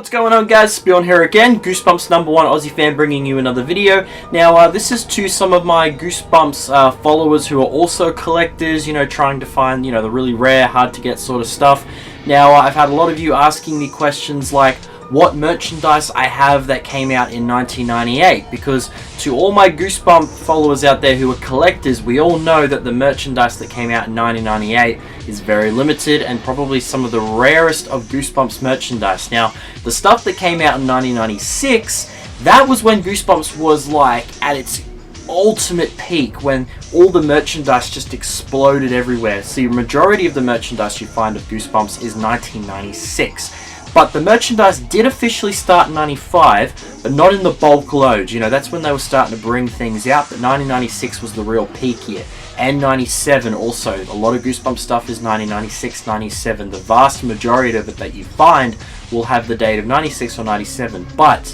What's going on, guys? Bjorn here again, Goosebumps #1 Aussie fan, bringing you another video. Now, this is to some of my Goosebumps followers who are also collectors, you know, trying to find, you know, the really rare, hard to get sort of stuff. Now, I've had a lot of you asking me questions like what merchandise I have that came out in 1998, because to all my Goosebump followers out there who are collectors, we all know that the merchandise that came out in 1998 is very limited and probably some of the rarest of Goosebumps merchandise. Now, the stuff that came out in 1996, that was when Goosebumps was like at its ultimate peak, when all the merchandise just exploded everywhere. See, the majority of the merchandise you find of Goosebumps is 1996. But the merchandise did officially start in 95, but not in the bulk load. You know, that's when they were starting to bring things out, but 1996 was the real peak year. And 97 also. A lot of Goosebumps stuff is 1996, 97. The vast majority of it that you find will have the date of 96 or 97. But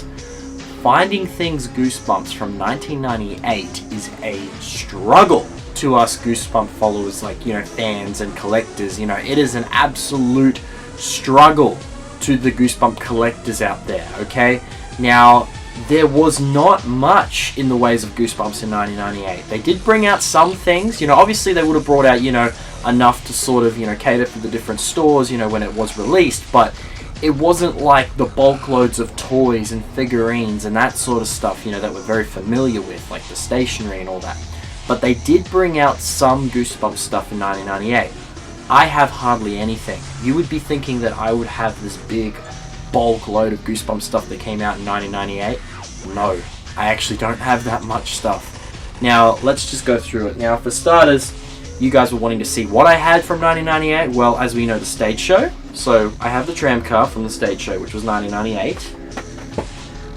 finding things Goosebumps from 1998 is a struggle to us Goosebump followers, like, you know, fans and collectors. You know, it is an absolute struggle to the Goosebump collectors out there, okay? Now, there was not much in the ways of Goosebumps in 1998. They did bring out some things, you know, obviously they would have brought out, you know, enough to sort of, you know, cater for the different stores, you know, when it was released, but it wasn't like the bulk loads of toys and figurines and that sort of stuff, you know, that we're very familiar with, like the stationery and all that. But they did bring out some Goosebumps stuff in 1998. I have hardly anything. You would be thinking that I would have this big bulk load of Goosebumps stuff that came out in 1998. No, I actually don't have that much stuff. Now, let's just go through it. Now, for starters, you guys were wanting to see what I had from 1998. Well, as we know, the stage show. So, I have the tram car from the stage show, which was 1998.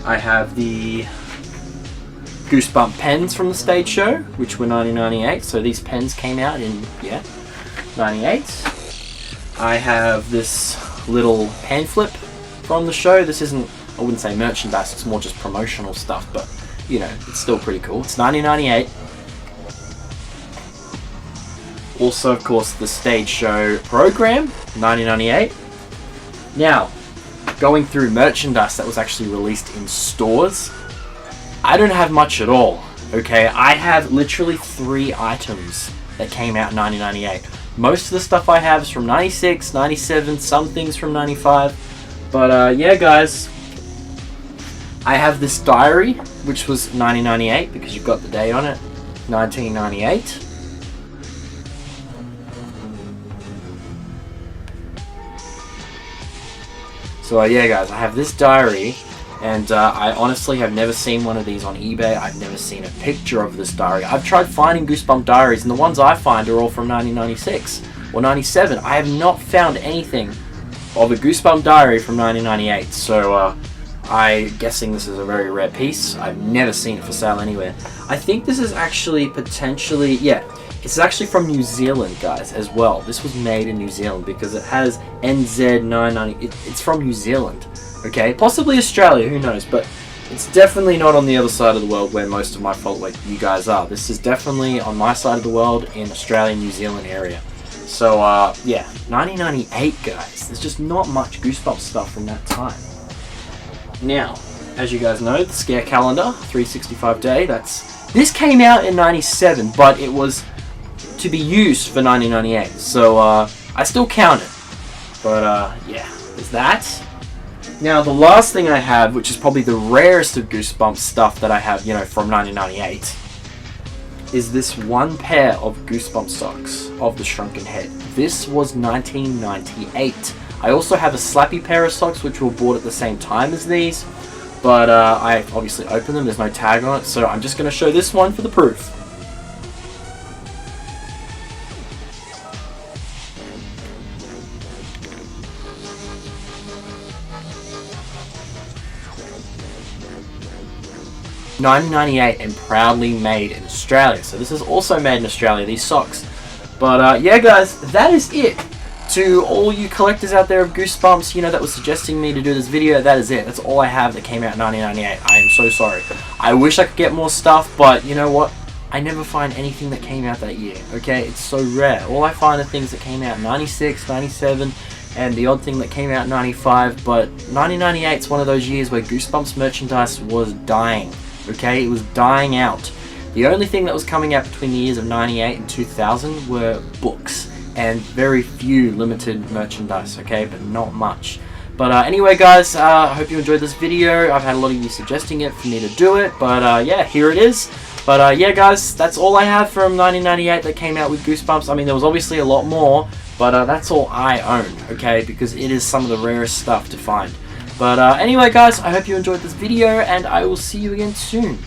I have the Goosebump pens from the stage show, which were 1998. So, these pens came out in, 98. I have this little pan flip from the show. This isn't, I wouldn't say merchandise, it's more just promotional stuff, but you know, it's still pretty cool. It's 1998. Also, of course, the stage show program, 1998. Now, going through merchandise that was actually released in stores, I don't have much at all, okay? I have literally 3 items that came out in 1998. Most of the stuff I have is from 96, 97, some things from 95. But yeah, guys, I have this diary, which was 1998 because you've got the date on it, 1998. So yeah, guys, I have this diary, and I honestly have never seen one of these on eBay. I've never seen a picture of this diary. I've tried finding Goosebump diaries, and the ones I find are all from 1996 or 97. I have not found anything of a Goosebump diary from 1998. So I'm guessing this is a very rare piece. I've never seen it for sale anywhere. I think this is actually potentially, yeah, it's actually from New Zealand, guys, as well. This was made in New Zealand because it has NZ990. It's from New Zealand. Okay, possibly Australia, who knows, but it's definitely not on the other side of the world where most of my like you guys are. This is definitely on my side of the world in Australia, New Zealand area. So, yeah, 1998, guys. There's just not much Goosebumps stuff from that time. Now, as you guys know, the Scare Calendar, 365 Day, this came out in 97, but it was to be used for 1998. So, I still count it. But, yeah, there's that. Now, the last thing I have, which is probably the rarest of Goosebumps stuff that I have, you know, from 1998, is this one pair of Goosebumps socks of the Shrunken Head. This was 1998. I also have a Slappy pair of socks, which were bought at the same time as these, but I obviously opened them. There's no tag on it, so I'm just going to show this one for the proof. $1998 and proudly made in Australia. So this is also made in Australia, these socks. But yeah, guys, that is it. To all you collectors out there of Goosebumps, you know, that was suggesting me to do this video, that is it. That's all I have that came out in 1998. I am so sorry. I wish I could get more stuff, but you know what? I never find anything that came out that year, okay? It's so rare. All I find are things that came out in 96, 97, and the odd thing that came out in 95, but 1998 is one of those years where Goosebumps merchandise was dying, okay? It was dying out. The only thing that was coming out between the years of 98 and 2000 were books, and very few limited merchandise, okay? But not much. But anyway, guys, I hope you enjoyed this video. I've had a lot of you suggesting it for me to do it, but yeah, here it is. But yeah, guys, that's all I have from 1998 that came out with Goosebumps. I mean, there was obviously a lot more, but that's all I own, okay? Because it is some of the rarest stuff to find. But anyway, guys, I hope you enjoyed this video, and I will see you again soon.